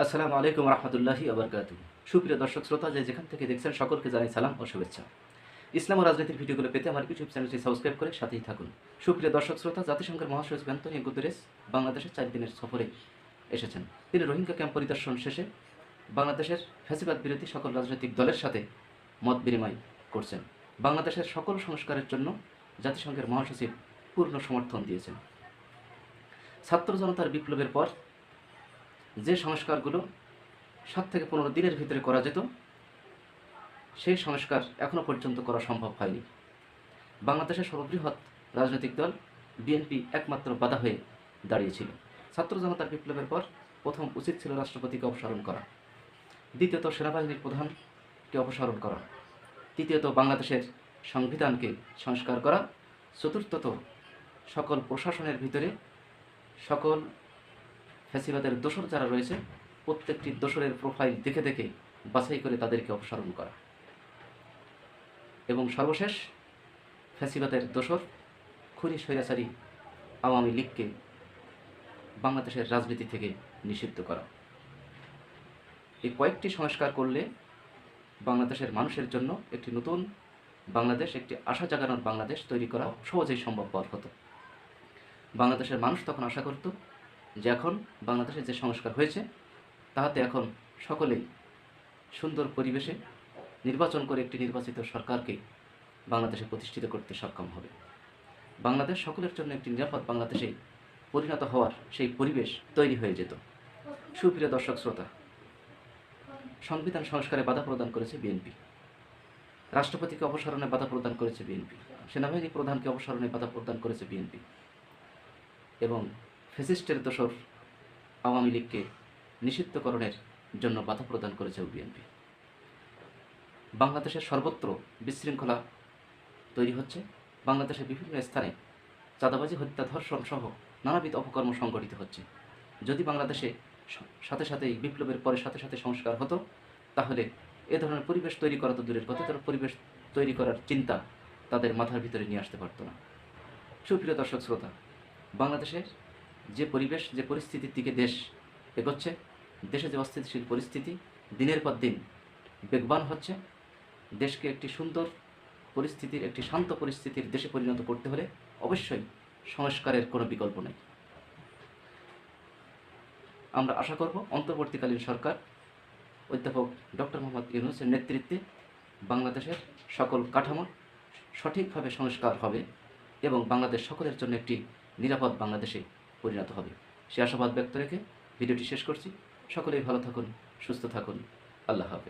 আসসালামু আলাইকুম রহমতুল্লাহি আবরকাতু। সুপ্রিয় দর্শক শ্রোতা, যেখান থেকে দেখছেন সকলকে জানাই সালাম ও শুভেচ্ছা। ইসলাম ও রাজনীতির ভিডিওগুলো পেতে আমার ইউটিউব চ্যানেলটি সাবস্ক্রাইব করে সাথেই থাকুন। সুপ্রিয় দর্শক শ্রোতা, জাতিসংঘের মহাসচিব অ্যান্তোনিও গুতেরেস বাংলাদেশের 4 দিনের সফরে এসেছেন। তিনি রোহিঙ্গা ক্যাম্প পরিদর্শন শেষে বাংলাদেশের ফ্যাসিবাদ বিরোধী সকল রাজনৈতিক দলের সাথে মত বিনিময় করছেন। বাংলাদেশের সকল সংস্কারের জন্য জাতিসংঘের মহাসচিব পূর্ণ সমর্থন দিয়েছেন। ছাত্র জনতার বিপ্লবের পর যে সংস্কারগুলো 7 থেকে 15 দিনের ভিতরে করা যেত, সেই সংস্কার এখনও পর্যন্ত করা সম্ভব হয়নি। বাংলাদেশের সর্ববৃহৎ রাজনৈতিক দল বিএনপি একমাত্র বাধা হয়ে দাঁড়িয়েছিল। ছাত্র জনতার বিপ্লবের পর প্রথম উচিত ছিল রাষ্ট্রপতিকে অপসারণ করা, দ্বিতীয়ত সেনাবাহিনীর প্রধানকে অপসারণ করা, তৃতীয়ত বাংলাদেশের সংবিধানকে সংস্কার করা, চতুর্থত সকল প্রশাসনের ভিতরে সকল ফ্যাসিবাদের দোসর যারা রয়েছে প্রত্যেকটি দোসরের প্রোফাইল দেখে দেখে বাছাই করে তাদেরকে অপসারণ করা, এবং সর্বশেষ ফ্যাসিবাদের দোসর খুনি স্বৈরাচারী আওয়ামী লীগকে বাংলাদেশের রাজনীতি থেকে নিষিদ্ধ করা। এই কয়েকটি সংস্কার করলে বাংলাদেশের মানুষের জন্য একটি নতুন বাংলাদেশ, একটি আশা জাগানোর বাংলাদেশ তৈরি করা সহজেই সম্ভবপর হতো। বাংলাদেশের মানুষ তখন আশা করত যে এখন বাংলাদেশের যে সংস্কার হয়েছে তাহাতে এখন সকলেই সুন্দর পরিবেশে নির্বাচন করে একটি নির্বাচিত সরকারকে বাংলাদেশে প্রতিষ্ঠিত করতে সক্ষম হবে। বাংলাদেশ সকলের জন্য একটি নিরাপদ বাংলাদেশে পরিণত হওয়ার সেই পরিবেশ তৈরি হয়ে যেত। সুপ্রিয় দর্শক শ্রোতা, সংবিধান সংস্কারে বাধা প্রদান করেছে বিএনপি, রাষ্ট্রপতিকে অপসারণে বাধা প্রদান করেছে বিএনপি, সেনাবাহিনী প্রধানকে অপসারণে বাধা প্রদান করেছে বিএনপি, এবং ফ্যাসিস্টের দোসর আওয়ামী লীগকে নিষিদ্ধকরণের জন্য বাধা প্রদান করেছে বিএনপি। বাংলাদেশের সর্বত্র বিশৃঙ্খলা তৈরি হচ্ছে। বাংলাদেশের বিভিন্ন স্থানে চাঁদাবাজি, হত্যা, ধর্ষণ সহ নানাবিধ অপকর্ম সংগঠিত হচ্ছে। যদি বাংলাদেশে সাথে সাথেই বিপ্লবের পরে সাথে সাথে সংস্কার হতো, তাহলে এ ধরনের পরিবেশ তৈরি করা তো দূরের কথা, ধরনের পরিবেশ তৈরি করার চিন্তা তাদের মাথার ভিতরে নিয়ে আসতে পারতো না। সুপ্রিয় দর্শক শ্রোতা, বাংলাদেশের যে পরিবেশ, যে পরিস্থিতির দিকে দেশ এগোচ্ছে, দেশে যে অস্থিতিশীল পরিস্থিতি দিনের পর দিন বেগবান হচ্ছে, দেশকে একটি সুন্দর পরিস্থিতির, একটি শান্ত পরিস্থিতির দেশে পরিণত করতে হলে অবশ্যই সংস্কারের কোনো বিকল্প নেই। আমরা আশা করব অন্তর্বর্তীকালীন সরকার অধ্যাপক ডক্টর মোহাম্মদ ইউনূসের নেতৃত্বে বাংলাদেশের সকল কাঠামো সঠিকভাবে সংস্কার হবে এবং বাংলাদেশ সকলের জন্য একটি নিরাপদ বাংলাদেশে পরিণত হবে। সে আশাবাদ ব্যক্ত রেখে ভিডিওটি শেষ করছি। সকলেই ভালো থাকুন, সুস্থ থাকুন। আল্লাহ হাফেজ।